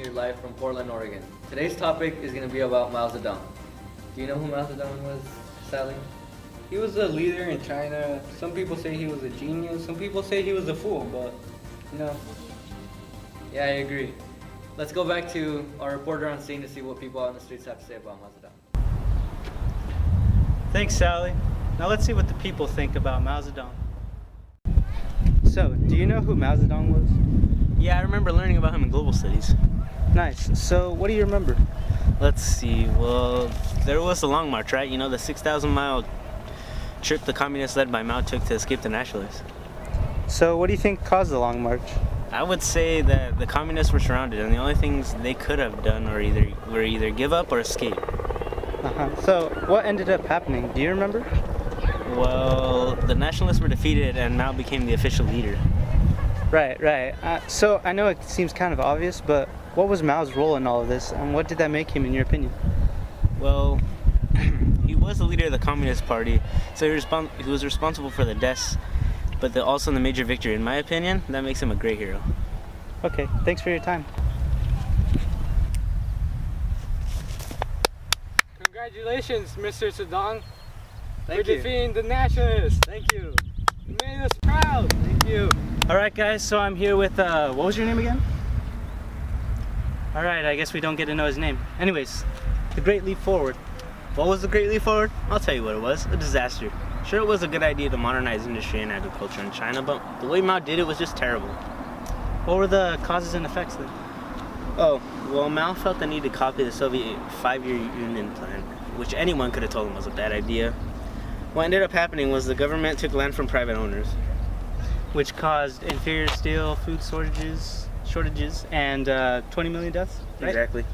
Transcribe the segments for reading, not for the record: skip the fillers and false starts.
here live from Portland, Oregon. Today's topic is going to be about Mao Zedong. Do you know who Mao Zedong was, Sally? He was a leader in China. Some people say he was a genius. Some people say he was a fool, but Yeah, I agree. Let's go back to our reporter on scene to see what people on the streets have to say about Mao Zedong. Thanks, Sally. Now let's see what the people think about Mao Zedong. So, do you know who Mao Zedong was? Yeah, I remember learning about him in global studies. Nice. So, what do you remember? Let's see, well, there was the Long March, right? You know, the 6,000-mile trip the communists led by Mao took to escape the nationalists. So, what do you think caused the Long March? I would say that the communists were surrounded, and the only things they could have done were either give up or escape. So, what ended up happening? Do you remember? Well, the nationalists were defeated, and Mao became the official leader. Right. So, I know it seems kind of obvious, but what was Mao's role in all of this, and what did that make him, in your opinion? Well, he was the leader of the Communist Party, so he was responsible for the deaths, but also the major victory. In my opinion, that makes him a great hero. Okay, thanks for your time. congratulations, Mr. Zedong, for Thank you. defeating the nationalists. Thank you. You made us proud. Thank you. All right, guys, so I'm here with, what was your name again? All right, I guess we don't get to know his name. Anyways, the Great Leap Forward. What was the Great Leap Forward? I'll tell you what it was. A disaster. Sure, it was a good idea to modernize industry and agriculture in China, but the way Mao did it was just terrible. What were the causes and effects then? Oh, well, Mao felt the need to copy the Soviet 5-year Union plan, which anyone could have told him was a bad idea. What ended up happening was the government took land from private owners. Which caused inferior steel, food shortages, and 20 million deaths, right? Exactly.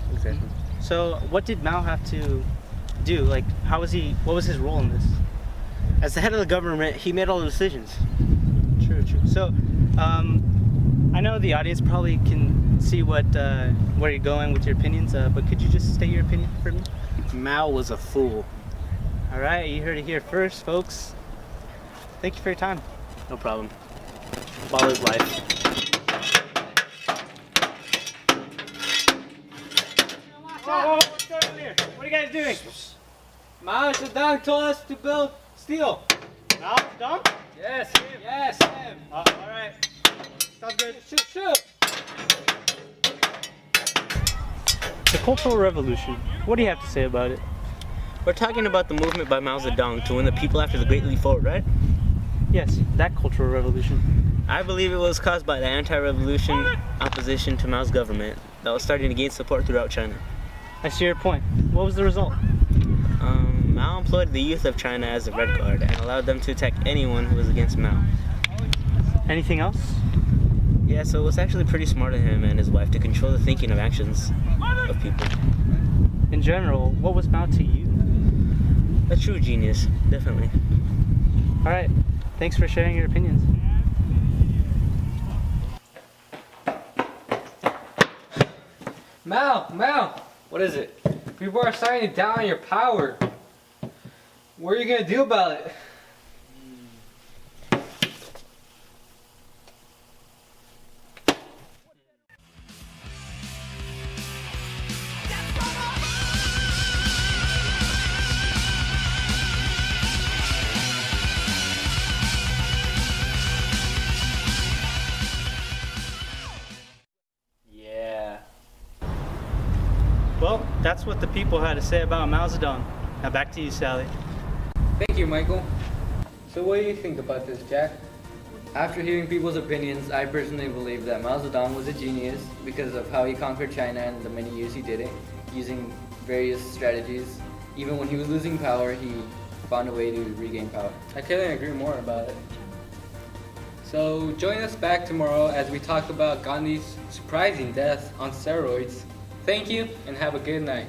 So what did Mao have to do? Like, what was his role in this? As the head of the government, he made all the decisions. True. So, I know the audience probably can see where you're going with your opinions, but could you just state your opinion for me? Mao was a fool. All right, you heard it here first, folks. Thank you for your time. No problem. Follow his life. Whoa, what's going on here? What are you guys doing? Mao Zedong told us to build steel. Mao Zedong? Yes, him. Yes, him. All right. Sounds good. Shoot. The Cultural Revolution. What do you have to say about it? We're talking about the movement by Mao Zedong to win the people after the Great Leap Forward, right? Yes, that Cultural Revolution. I believe it was caused by the anti-revolution opposition to Mao's government that was starting to gain support throughout China. I see your point. What was the result? Mao employed the youth of China as a red guard and allowed them to attack anyone who was against Mao. Anything else? Yeah, so it was actually pretty smart of him and his wife to control the thinking of actions of people. In general, what was Mao to you? A true genius, definitely. All right. Thanks for sharing your opinions. Mao. What is it? People are starting to doubt on your power. What are you gonna do about it? Yeah. Well, that's what the people had to say about Mao Zedong. Now back to you, Sally. Thank you, Michael. So what do you think about this, Jack? After hearing people's opinions, I personally believe that Mao Zedong was a genius because of how he conquered China and the many years he did it, using various strategies. Even when he was losing power, he found a way to regain power. I couldn't agree more about it. So join us back tomorrow as we talk about Gandhi's surprising death on steroids. Thank you and have a good night.